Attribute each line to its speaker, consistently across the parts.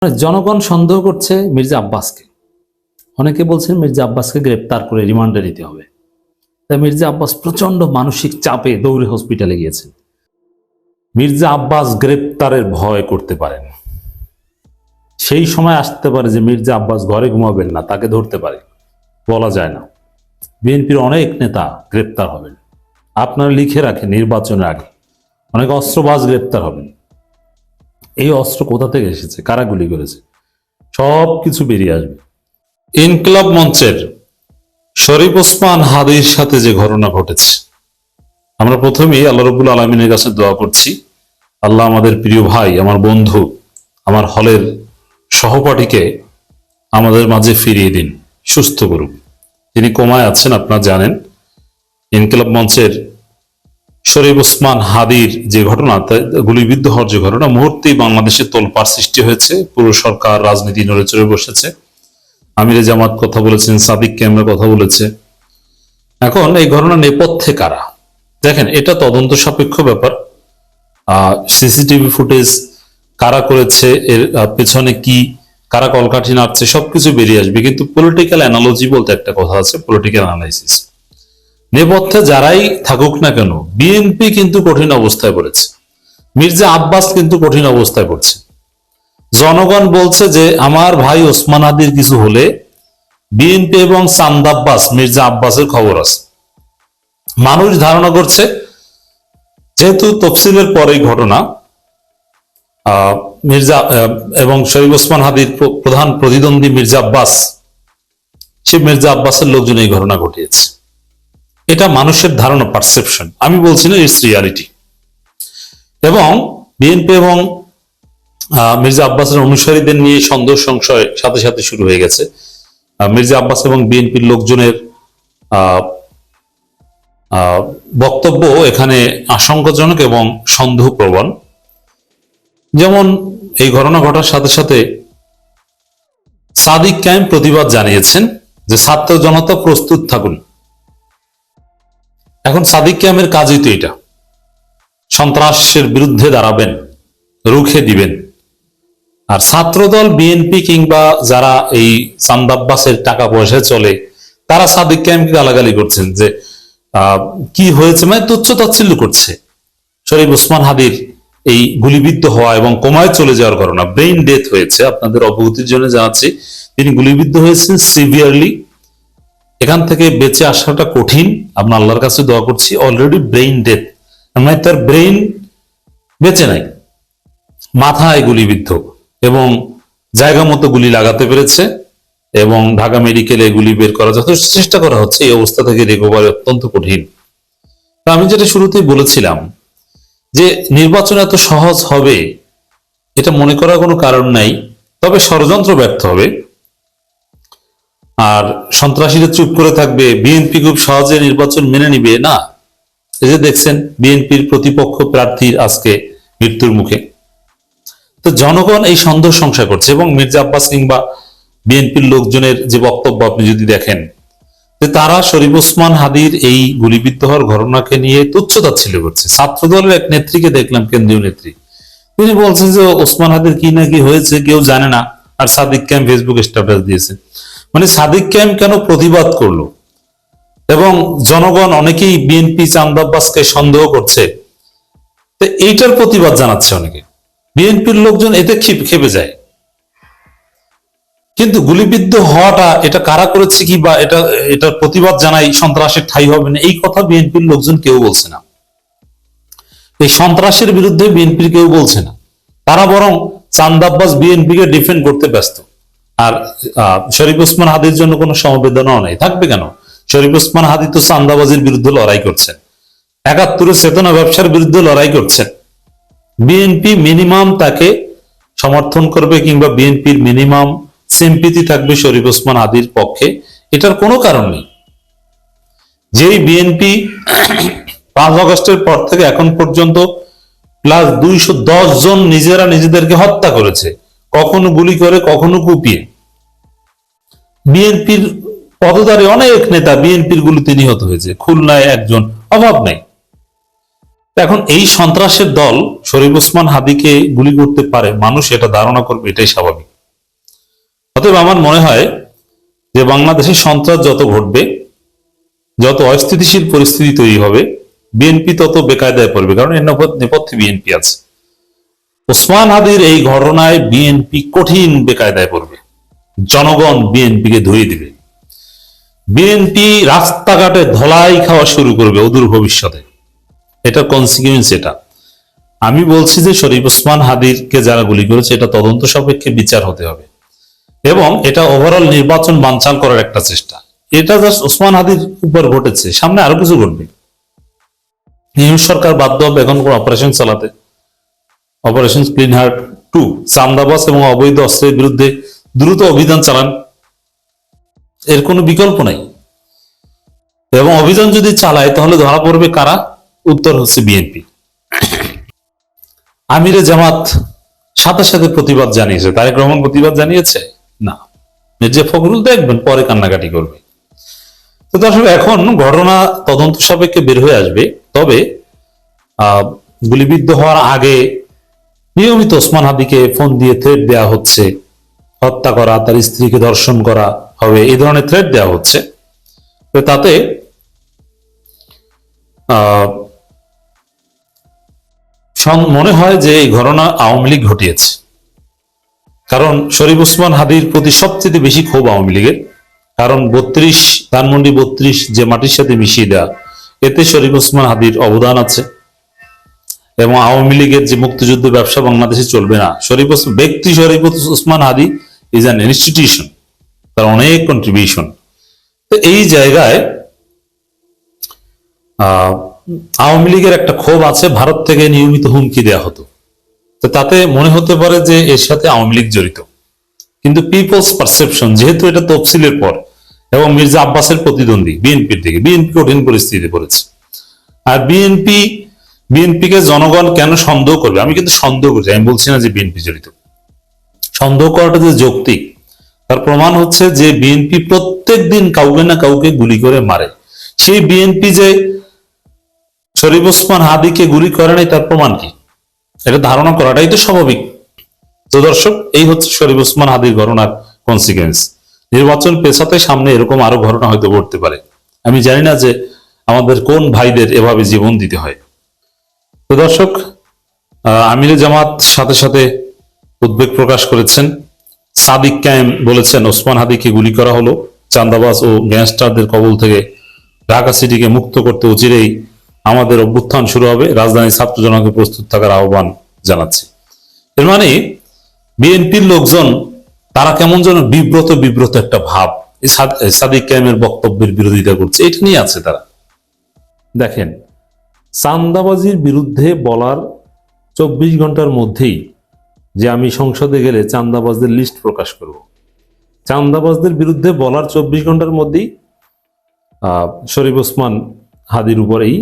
Speaker 1: জনগণ সন্দেহ করছে মির্জা আব্বাসকে। অনেকে বলছেন মির্জা আব্বাসকে গ্রেপ্তার করে রিমান্ডে নিতে হবে। তাই মির্জা আব্বাস প্রচন্ড মানসিক চাপে দৌড়ে হসপিটালে গিয়েছেন। মির্জা আব্বাস গ্রেপ্তারের ভয় করতে পারেন। সেই সময় আসতে পারে যে মির্জা আব্বাস ঘরে ঘুমাবেন না, তাকে ধরতে পারে, বলা যায় না। বিএনপির অনেক নেতা গ্রেপ্তার হবেন। আপনারা লিখে রাখেন নির্বাচনের আগে অনেক অস্ত্রবাজ গ্রেপ্তার হবেন। এই অস্ত্র কোথা থেকে এসেছে, কারা গুলি করেছে, সব কিছু বেরিয়ে আসবে। ইনকিলাব মঞ্চের শরীফ ওসমান হাদির সাথে যে ঘটনা ঘটেছে, আমরা প্রথমেই আল্লাহ রাব্বুল আলামিনের কাছে দোয়া করছি, আল্লাহ আমাদের প্রিয় ভাই, আমার বন্ধু, আমার হলের সহপাঠীকে আমাদের মাঝে ফিরিয়ে দিন, সুস্থ করুন। তিনি কোমায় আছেন, আপনারা জানেন। ইনকিলাব মঞ্চের শরীফ ওসমান হাদির যে ঘটনা, গুলিবিদ্ধ হওয়ার যে ঘটনা, মুহূর্তেই বাংলাদেশে তোলপাড় সৃষ্টি হয়েছে। পুরো সরকার রাজনীতি নড়ে চড়ে বসেছে। আমিরে জামাত কথা বলেছেন, সাদিক ক্যামেরা কথা বলেছে। এখন এই ঘটনা নেপথ্যে কারা, দেখেন, এটা তদন্ত সাপেক্ষ ব্যাপার। সিসিটিভি ফুটেজ কারা করেছে, এর পেছনে কি, কারা কলকাঠি নাড়ছে, সবকিছু বেরিয়ে আসবে। কিন্তু পলিটিক্যাল অ্যানালজি বলতে একটা কথা আছে, পলিটিক্যাল অ্যানালাইসিস। নেপথ্যে যারাই থাকুক না কেন, বিএনপি কিন্তু কঠিন অবস্থায় পড়েছে। মির্জা আব্বাস কিন্তু কঠিন অবস্থায় পড়ছে। জনগণ বলছে যে আমার ভাই ওসমান হাদির কিছু হলে বিএনপি এবং চাঁদ আব্বাস, মির্জা আব্বাসের খবর আছে। মানুষ ধারণা করছে যেহেতু তফসিলের পরেই ঘটনা, মির্জা এবং শরীফ ওসমান হাদির প্রধান প্রতিদ্বন্দ্বী মির্জা আব্বাস, সে মির্জা আব্বাসের লোকজন এই ঘটনা ঘটিয়েছে। এটা মানুষের ধারণা, পারসেপশন। আমি বলছি না, ইটস রিয়ালিটি। এবং বিএনপি এবং মির্জা আব্বাসের অনুসারীদের নিয়ে সন্দেহ সংশয় সাথে সাথে শুরু হয়ে গেছে। মির্জা আব্বাস এবং বিএনপির লোকজনের বক্তব্য এখানে আশঙ্কাজনক এবং সন্দেহপ্রবণ। যেমন এই ঘটনা ঘটার সাথে সাথে সাদিক ক্যাম্প প্রতিবাদ জানিয়েছেন যে ছাত্র জনতা প্রস্তুত থাকুন। এখন সাদিক ক্যাম্পের কাজই তো এটা, সন্ত্রাসের বিরুদ্ধে দাঁড়াবেন, রুখে দিবেন। আর ছাত্রদল, বিএনপি কিংবা যারা এই চাঁদ আব্বাসের টাকা পয়সায় চলে, তারা সাদিক ক্যাম্পকে গালাগালি করছেন যে কি হয়েছে, মানে তুচ্ছ-তাচ্ছিল্য করছে। শরীফ ওসমান হাদির এই গুলিবিদ্ধ হওয়া এবং কোমায় চলে যাওয়ার ঘটনা, ব্রেইন ডেথ হয়েছে, আপনাদের অবগতির জন্য জানাচ্ছি। তিনি গুলিবিদ্ধ হয়েছেন সিভিয়ারলি। এখান থেকে বেঁচে আসাটা কঠিন। আমরা আল্লাহর কাছে দোয়া করছি। অলরেডি ব্রেইন ডেথ, মানে তার ব্রেইন বেঁচে নাই, মাথায় গুলিবিদ্ধ, এবং জায়গা মতো গুলি লাগাতে পেরেছে এবং ঢাকা মেডিকেলে গুলি বের করার যথেষ্ট চেষ্টা করা হচ্ছে। এই অবস্থা থেকে রিকভারি অত্যন্ত কঠিন। আমি যেটা শুরুতেই বলেছিলাম যে নির্বাচন এত সহজ হবে এটা মনে করার কোনো কারণ নাই। তবে ষড়যন্ত্র ব্যর্থ হবে আর সন্ত্রাসীরা চুপ করে থাকবে, বিএনপি খুব সহজে নির্বাচন মেনে নিবে না। এই যে দেখছেন বিএনপির প্রতিপক্ষ প্রার্থীর আজকে মৃত্যুর মুখে। তো জনগণ এই সন্দেহ সংশয় করছে। এবং মির্জা আব্বাস কিংবা বিএনপির লোকজনের যে বক্তব্য আপনি যদি দেখেন, যে তারা শরীফ ওসমান হাদির এই গুলিবিদ্ধ হওয়ার ঘটনাকে নিয়ে তুচ্ছ-তাচ্ছিল্য করছে। ছাত্র দলের এক নেত্রীকে দেখলাম, কেন্দ্রীয় নেত্রী, তিনি বলছেন যে ওসমান হাদির কি না কি হয়েছে কেউ জানে না, আর সাদিক ক্যাম্প ফেসবুকে স্ট্যাটাস দিয়েছে। মানে সাদিক ক্যাম্প কেন প্রতিবাদ করলো? এবং জনগণ অনেকেই বিএনপি চাঁদ আব্বাসকে সন্দেহ করছে, তো এইটার প্রতিবাদ জানাচ্ছে অনেকে। বিএনপির লোকজন এতে খেপে যায়। কিন্তু গুলিবিদ্ধ হওয়াটা এটা কারা করেছে কি, বা এটার প্রতিবাদ জানাই সন্ত্রাসের ঠাঁই হবে না, এই কথা বিএনপির লোকজন কেউ বলছে না। এই সন্ত্রাসের বিরুদ্ধে বিএনপির কেউ বলছে না। তারা বরং চাঁদ আব্বাস বিএনপিকে ডিফেন্ড করতে ব্যস্ত। আর শরীফ ওসমান হাদির জন্য কোনো সমবেদনাও নেই, থাকবে কেন? শরীফ ওসমান হাদি তো চাঁদাবাজির বিরুদ্ধে লড়াই করছেন, ৭১ চেতনা ব্যবসার বিরুদ্ধে লড়াই করছেন। বিএনপি মিনিমাম তাকে সমর্থন করবে, কিংবা বিএনপির মিনিমাম সিম্পিতি থাকবে শরীফ ওসমান হাদির পক্ষে। এটার কোনো কারণ নেই। যেই বিএনপি ৫ আগস্টের পর থেকে এখন পর্যন্ত প্লাস ২১০ জন নিজেরা নিজেদেরকে হত্যা করেছে, কখনো গুলি করে, কখনো কুপিয়ে। বিএনপির পদধারী অনেক নেতা বিএনপির গুলিতে নিহত হয়েছে, খুলনায় একজন, অভাব নেই। এখন এই সন্ত্রাসের দল শরীফ ওসমান হাদিকে গুলি করতে পারে, মানুষ এটা ধারণা করবে, এটাই স্বাভাবিক। অতএব আমার মনে হয় যে বাংলাদেশে সন্ত্রাস যত ঘটবে, যত অস্থিতিশীল পরিস্থিতি তৈরি হবে, বিএনপি তত বেকায়দায় পড়বে, কারণ এর নেপথ্যে বিএনপি আছে। ওসমান হাদির এই ঘটনায় বিএনপি কঠিন বেকায়দায় পড়বে, জনগণ বিএনপিকে ধুয়ে দিবে, বিএনপি রাস্তাঘাটে ধলাই খাওয়া শুরু করবে অদূর ভবিষ্যতে। এটা কনসিকুয়েন্স। এটা আমি বলছি যে শরীফ ওসমান হাদিরকে যারা গুলি করেছে এটা তদন্ত সাপেক্ষে বিচার হতে হবে, এবং এটা ওভারঅল নির্বাচন বানচাল করার একটা চেষ্টা। এটা জাস্ট ওসমান হাদির উপর ঘটেছে, সামনে আরো কিছু ঘটবে। ইউনিট সরকার বাধ্য হবে এখন অপারেশন চালাতে, অপারেশন ক্লিন হার্ট 2, চান্দাবাজ এবং অবৈধ অস্ত্রের বিরুদ্ধে দ্রুত অভিযান চালান, এর কোনো বিকল্প নাই। এবং অভিযান যদি চালায় তাহলে ধরা পড়বে কারা? উত্তর হচ্ছে বিএনপি। আমিরে জামাত সাথে সাথে প্রতিবাদ জানিয়েছে, তারেক রহমান প্রতিবাদ জানিয়েছে না, মির্জা ফখরুল দেখবেন পরে কান্নাকাটি করবে। তো দর্শক, এখন ঘটনা তদন্ত সাপেক্ষে বের হয়ে আসবে। তবে গুলিবিদ্ধ হওয়ার আগে নিয়মিত ওসমান হাদিকে ফোন দিয়ে থ্রেট দেওয়া হচ্ছে, হত্যা করা, তার স্ত্রীকে ধর্ষণ করা হবে, এই ধরনের থ্রেট দেওয়া হচ্ছে। তো তাতে মনে হয় যে এই ঘটনা আওয়ামী লীগ ঘটিয়েছে, কারণ শরীফ ওসমান হাদির প্রতি সবচেয়ে বেশি ক্ষোভ আওয়ামী লীগের। কারণ 32 ধানমন্ডি 32 যে মাটির সাথে মিশিয়ে দেওয়া, এতে শরীফ ওসমান হাদির অবদান আছে। এবং আওয়ামী লীগের যে মুক্তিযুদ্ধ ব্যবসা বাংলাদেশে চলবে না, শরীফ ওসমান হাদি ইজ অ্যান ইনস্টিটিউশন, তার অনেক কন্ট্রিবিউশন। তো এই জায়গায় আওয়ামী লীগের একটা ক্ষোভ আছে, ভারত থেকে নিয়মিত হুমকি দেওয়া হতো, তো তাতে মনে হতে পারে যে এর সাথে আওয়ামী লীগ জড়িত। কিন্তু পিপলস পারসেপশন, যেহেতু এটা তফসিলের পর এবং মির্জা আব্বাসের প্রতিদ্বন্দ্বী বিএনপির দিকে, বিএনপি কঠিন পরিস্থিতিতে পড়েছে। আর বিএনপিকে জনগণ কেন সন্দেহ করবে? আমি কিন্তু সন্দেহ করছি, আমি বলছি না যে বিএনপি জড়িত। সন্দেহ করাটা যে যৌক্তিক তার প্রমাণ হচ্ছে যে বিএনপি প্রত্যেক দিন কাউকে না কাউকে গুলি করে মারে। সেই বিএনপি যে শরীফ ওসমান হাদিকে গুলি করে নাই তার প্রমাণ কি? এটা ধারণা করাটাই তো স্বাভাবিক। তো দর্শক, এই হচ্ছে শরীফ ওসমান হাদির ঘটনার কনসিকুয়েন্স। নির্বাচন পেছাতে সামনে এরকম আরো ঘটনা হয়তো ঘটতে পারে। আমি জানি না যে আমাদের কোন ভাইদের এভাবে জীবন দিতে হয়। তো দর্শক, আমিরে জামাত সাথে সাথে উদ্বেগ প্রকাশ করেছেন। সাদিক কায়েম বলেছেন ওসমান হাদিকে গুলি করা হলো চাঁদাবাজ ও গ্যাংস্টারদের কবল থেকে ঢাকা সিটিকে মুক্ত করতে অচিরেই আমাদের অভ্যুত্থান শুরু হবে, রাজধানীর ছাত্র জনতাকে প্রস্তুত থাকার আহ্বান জানাচ্ছে। এর মানে বিএনপির লোকজন তারা কেমন যেন বিব্রত একটা ভাব সাদিক কায়েমের বক্তব্যের বিরোধিতা করছে, এটা নিয়ে আছে তারা। দেখেন, চাঁদাবাজির বিরুদ্ধে বলার 24 ঘন্টার মধ্যেই যে আমি সংসদে গেলে চাঁদাবাজদের লিস্ট প্রকাশ করব, চাঁদাবাজদের বিরুদ্ধে বলার 24 ঘন্টার মধ্যেই শরীফ ওসমান হাদির উপরেই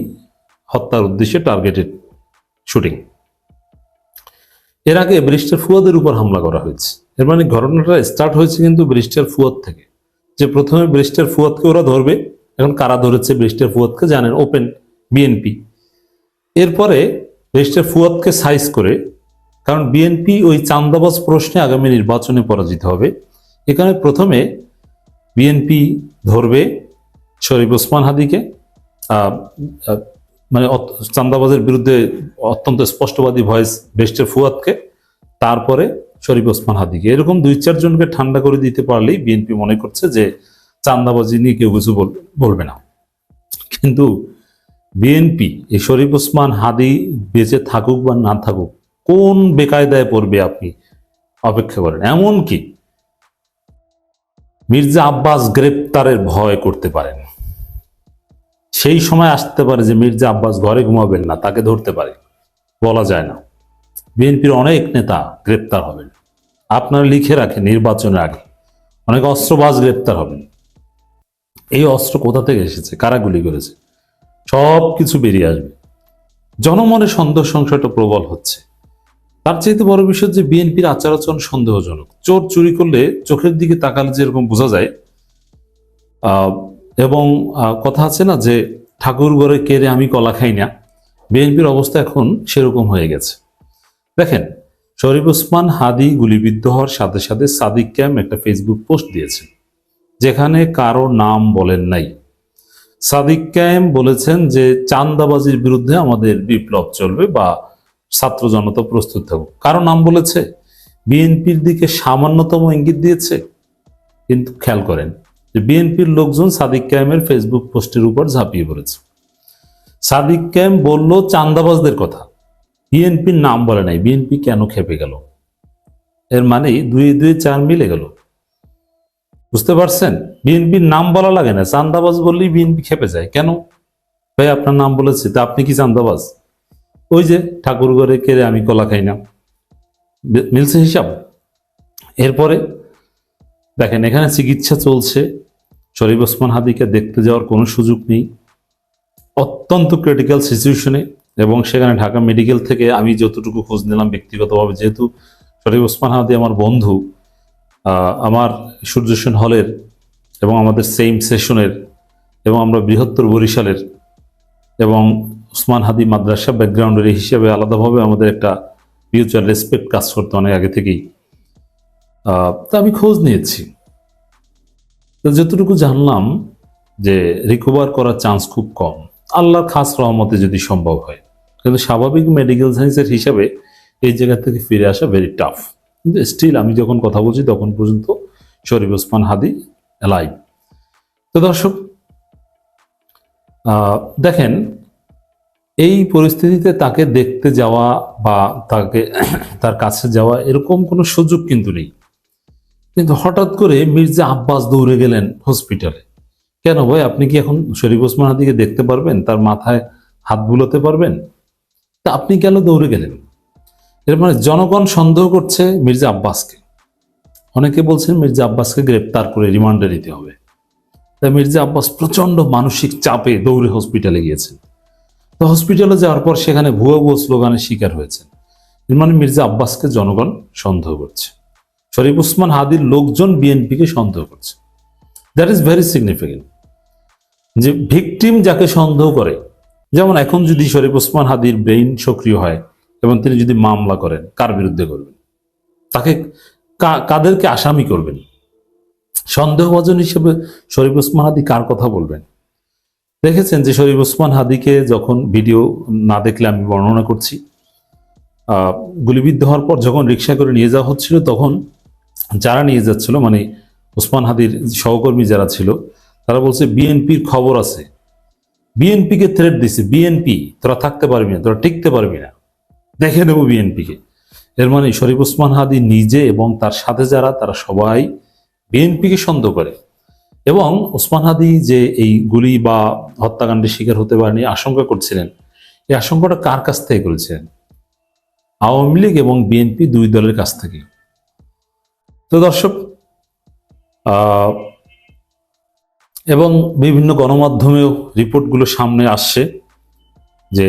Speaker 1: হত্যার উদ্দেশ্যে টার্গেটেড শুটিং। এর আগে ব্যারিস্টার ফুয়াদের উপর হামলা করা হয়েছে। এর মানে ঘটনাটা স্টার্ট হয়েছে কিন্তু ব্যারিস্টার ফুয়াদ থেকে, যে প্রথমে ব্যারিস্টার ফুয়াদকে ওরা ধরবে। এখন কারা ধরেছে ব্যারিস্টার ফুয়াদকে জানেন, ওপেন বিএনপি। এরপরে ব্যারিস্টার ফুয়াদকে সাইজ করে, কারণ বিএনপি ওই চাঁদাবাজ প্রশ্নে আগামী নির্বাচনে পরাজিত হবে, এখানে প্রথমে বিএনপি ধরবে শরীফ ওসমান হাদিকে, মানে চাঁদাবাজের বিরুদ্ধে অত্যন্ত স্পষ্টবাদী ভয়েস ব্যারিস্টার ফুয়াদকে, তারপরে শরীফ ওসমান হাদিকে। এরকম 2-4 জনকে ঠান্ডা করে দিতে পারলেই বিএনপি মনে করছে যে চাঁদাবাজি নিয়ে কেউ কিছু বলবে না। কিন্তু বিএনপি এই শরীফ ওসমান হাদি বেঁচে থাকুক বা না থাকুক, কোন বেকায়দায় পড়বে আপনি অপেক্ষা করেন। এমনকি মির্জা আব্বাস গ্রেপ্তারের ভয় করতে পারেন, সেই সময় আসতে পারে যে মির্জা আব্বাস ঘরে ঘুমাবেন না, তাকে ধরতে পারে, বলা যায় না। বিএনপির অনেক নেতা গ্রেপ্তার হবেন, আপনারা লিখে রাখেন, নির্বাচনের আগে অনেক অস্ত্রবাজ গ্রেপ্তার হবেন। এই অস্ত্র কোথা থেকে এসেছে, কারা গুলি করেছে, সব কিছু বেরিয়ে আসবে। জনমনে সন্দেহ সংশয়টা প্রবল হচ্ছে। তার চাইতে বড় বিষয় যে বিএনপির আচার আচরণ সন্দেহজনক। চোর চুরি করলে চোখের দিকে তাকালে যেরকম বোঝা যায়, এবং কথা আছে না যে ঠাকুর ঘরে কেড়ে আমি কলা খাই না, বিএনপির অবস্থা এখন সেরকম হয়ে গেছে। দেখেন, শরীফ ওসমান হাদি গুলিবিদ্ধ হওয়ার সাথে সাথে সাদিক ক্যাম একটা ফেসবুক পোস্ট দিয়েছে, যেখানে কারো নাম বলেন নাই। সাদিক ক্যাম বলেছেন যে চাঁদাবাজির বিরুদ্ধে আমাদের বিপ্লব চলবে বা ছাত্র জনতা প্রস্তুত থাকুক। কারো নাম বলেছে? বিএনপির দিকে সামান্যতম ইঙ্গিত দিয়েছে। কিন্তু খেয়াল করেন যে বিএনপির লোকজন সাদিক ক্যামের ফেসবুক পোস্টের উপর ঝাঁপিয়ে পড়েছে। সাদিক ক্যাম বলল চাঁদাবাজদের কথা, বিএনপির নাম বলে নাই। বিএনপি কেন খেপে গেল? এর মানে 2-2 4 মিলে গেল। বুঝতে পারছেন? বিএনপির নাম বলা লাগে না, চাঁদাবাজ বললেই বিএনপি খেপে যায়। কেন? ভাই আপনার নাম বলেছে, তা আপনি কি চাঁদাবাজ? ওই যে ঠাকুর ঘরে কেড়ে আমি কলা খাই না, মিলছে হিসাব। এরপরে দেখেন এখানে চিকিৎসা চলছে, শরীফ ওসমান হাদিকে দেখতে যাওয়ার কোনো সুযোগ নেই, অত্যন্ত ক্রিটিক্যাল সিচুয়েশনে। এবং সেখানে ঢাকা মেডিকেল থেকে আমি যতটুকু খোঁজ নিলাম ব্যক্তিগতভাবে, যেহেতু শরীফ ওসমান হাদি আমার বন্ধু, আমার সূর্য সেন হলের এবং আমাদের সেম সেশনের এবং আমরা বৃহত্তর বরিশালের এবং ওসমান হাদি মাদ্রাসা ব্যাকগ্রাউন্ডের হিসেবে আলাদাভাবে আমাদের একটা মিউচুয়াল রেসপেক্ট কাজ করতে অনেক আগে থেকেই। তা আমি খোঁজ নিয়েছি, তো যতটুকু জানলাম যে রিকভার করার চান্স খুব কম, আল্লাহর খাস রহমতে যদি সম্ভব হয়। কিন্তু স্বাভাবিক মেডিকেল সায়েন্সের হিসাবে এই জায়গা থেকে ফিরে আসা ভেরি টাফ। কিন্তু স্টিল আমি যখন কথা বলছি তখন পর্যন্ত শরীফ ওসমান হাদি অ্যালাইভ। তো দর্শক দেখেন, এই পরিস্থিতিতে তাকে দেখতে যাওয়া বা তাকে তার কাছে যাওয়া এরকম কোনো সুযোগ কিন্তু নেই। কিন্তু হঠাৎ করে মির্জা আব্বাস দৌড়ে গেলেন হসপিটালে। কেন ভাই? আপনি কি এখন শরীফ ওসমান হাদিকে দেখতে পারবেন? তার মাথায় হাত বুলাতে পারবেন? তা আপনি কেন দৌড়ে গেলেন? এর মানে জনগণ সন্দেহ করছে মির্জা আব্বাসকে। অনেকে বলছেন মির্জা আব্বাসকে গ্রেপ্তার করে রিমান্ডে নিতে হবে। তাই মির্জা আব্বাস প্রচন্ড মানসিক চাপে দৌড়ে হসপিটালে গিয়েছেন। তো হসপিটালে যাওয়ার পর সেখানে ভুয়া ভুয়া স্লোগানের শিকার হয়েছেন। এর মানে মির্জা আব্বাসকে জনগণ সন্দেহ করছে, শরীফ ওসমান হাদির লোকজন বিএনপিকে সন্দেহ করছে। That is very significant. যে ভিকটিম যাকে সন্দেহ করে, যেমন এখন যদি শরীফ ওসমান হাদির ব্রেইন সক্রিয় হয় এবং তিনি যদি মামলা করেন, কার বিরুদ্ধে করবেন? তাকে কাদেরকে আসামি করবেন? সন্দেহভাজন হিসেবে শরীফ ওসমান হাদি কার কথা বলবেন? দেখেছেন যে শরীফ ওসমান হাদিকে যখন ভিডিও না দেখলে আমি বর্ণনা করছি, গুলিবিদ্ধ হওয়ার পর যখন রিক্সা করে নিয়ে যাওয়া হচ্ছিল, তখন যারা নিয়ে যাচ্ছিল মানে ওসমান হাদির সহকর্মী যারা ছিল, তারা বলছে বিএনপির খবর আছে, বিএনপিকে থ্রেট দিছে, বিএনপি তোরা থাকতে পারবি না, তোরা টিকতে পারবি না, দেখে নেব বিএনপিকে। এর মানে শরীফ ওসমান হাদি নিজে এবং তার সাথে যারা, তারা সবাই বিএনপিকে সন্দেহ করে। এবং ওসমান হাদি যে এই গুলি বা হত্যাকাণ্ডের শিকার হতে পারেনি আশঙ্কা করছিলেন, এই আশঙ্কাটা কার কাছ থেকে করেছিলেন? আওয়ামী লীগ এবং বিএনপি দুই দলের কাছ থেকে। তো দর্শক এবং বিভিন্ন গণমাধ্যমেও রিপোর্টগুলো সামনে আসছে যে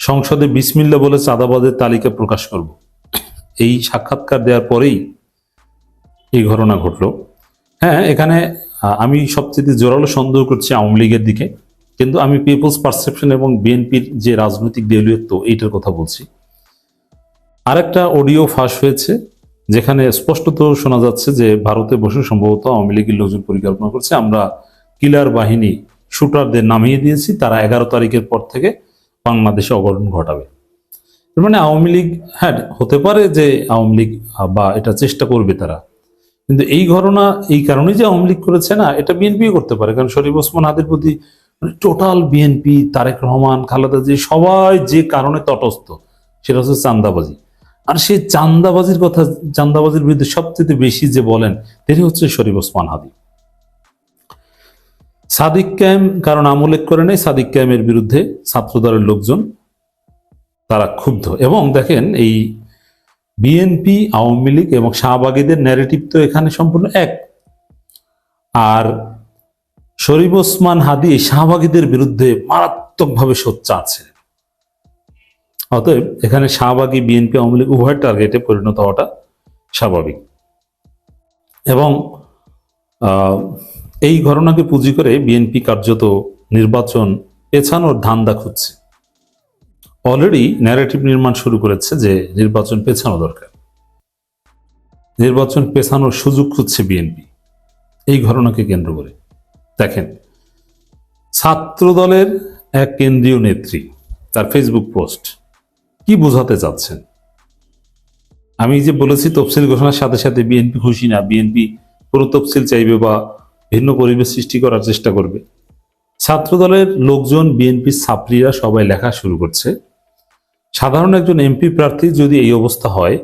Speaker 1: সংসদে বিসমিল্লাহ বলে চাঁদাবাজের তালিকা প্রকাশ করব। এই সাক্ষাৎকার দেওয়ার পরেই এই ঘটনা ঘটলো। হ্যাঁ, এখানে আমি সবচেয়ে জোরালো সন্দেহ করছি আওয়ামী লীগের দিকে, কিন্তু আমি পিপলস পারসেপশন এবং বিএনপির যে রাজনৈতিক দেউলিয়ত্ব এইটার কথা বলছি। আরেকটা অডিও ফাঁস হয়েছে যেখানে স্পষ্টত শোনা যাচ্ছে যে ভারতে বসে সম্ভবত আওয়ামী লীগের লোকজন পরিকল্পনা করছে, আমরা কিলার বাহিনী শুটারদের নামিয়ে দিয়েছি, তারা 11 তারিখের পর থেকে বাংলাদেশে অঘটন ঘটাবে। মানে আওয়ামী লীগ, হ্যাঁ হতে পারে যে আওয়ামী লীগ বা এটা চেষ্টা করবে তারা, কিন্তু এই ঘটনা এই কারণেই যে আওয়ামী লীগ করেছে না, এটা বিএনপিও করতে পারে। কারণ শরীফ ওসমান হাদির প্রতি টোটাল বিএনপি, তারেক রহমান, খালেদা জিয়া সবাই যে কারণে তটস্থ, সেটা হচ্ছে চাঁদাবাজি। আর সেই চাঁদাবাজির কথা, চাঁদাবাজির বিরুদ্ধে সবচেয়ে বেশি যে বলেন তিনি হচ্ছে শরীফ ওসমান হাদি। সাদিক ক্যাম কারণ নাম উল্লেখ করে নেই, সাদিক ক্যামের বিরুদ্ধে ছাত্রদলের লোকজন তারা ক্ষুব্ধ। এবং দেখেন এই বিএনপি, আওয়ামী লীগ এবং শাহবাগীদের ন্যারেটিভ তো এখানে সম্পূর্ণ এক। আর শরীফ ওসমান হাদি শাহবাগীদের বিরুদ্ধে মারাত্মকভাবে সোচ্চার আছে। অতএব এখানে শাহবাগী, বিএনপি, আওয়ামী লীগ উভয়ের টার্গেটে পরিণত হওয়াটা স্বাভাবিক। এবং এই ঘটনাকে পুঁজি করে বিএনপি কার্যত নির্বাচন পেছানোর ধান্দা খুঁজছে। অলরেডি ন্যারেটিভ নির্মাণ শুরু করেছে যে নির্বাচন পেছানো দরকার, নির্বাচন পেছানোর সুযোগ খুঁজছে বিএনপি এই ঘটনাকে কেন্দ্র করে। দেখেন, ছাত্র দলের এক কেন্দ্রীয় নেত্রী তার ফেসবুক পোস্ট কি বোঝাতে চাচ্ছেন? আমি যে বলেছি তফসিল ঘোষণার সাথে সাথে বিএনপি খুশি না, বিএনপি পুরো তফসিল চাইবে বা ভিন্ন পরিবেশ সৃষ্টি করার চেষ্টা করবে। ছাত্র দলের লোকজন, বিএনপি ছাত্রীরা সবাই লেখা শুরু করছে, সাধারণ একজন এমপি প্রার্থী যদি এই অবস্থা হয়,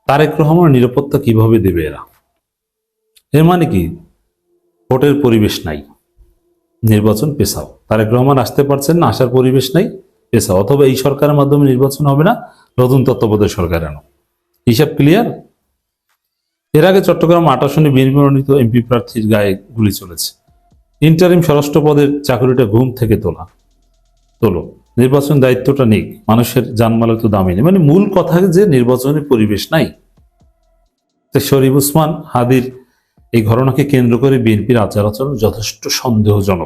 Speaker 1: তারেক রহমানের নিরাপত্তা কিভাবে দেবে এরা? এর মানে কি? ভোটের পরিবেশ নাই, নির্বাচন পেছাও। তারেক রহমান আসতে পারছেন না, আসার পরিবেশ নাই, পেছাও। অথবা এই সরকারের মাধ্যমে নির্বাচন হবে না, নতুন তত্ত্বাবধায়ক সরকার আনো। হিসাব ক্লিয়ার? এর আগে চট্টগ্রাম ৮ আসনে বিএনপি মনোনীত এমপি প্রার্থীর গায়ে গুলি চলেছে। ইন্টারিম স্বরাষ্ট্র পদের চাকরিটা ঘুম থেকে তোলো, নির্বাচন দায়িত্বটা নিক, মানুষের জানমালের তো দামি নেই। মানে মূল কথা যে নির্বাচনের পরিবেশ নাই। তো শরীফ ওসমান হাদির এই ঘটনাকে কেন্দ্র করে বিএনপির আচার আচরণ যথেষ্ট সন্দেহজনক।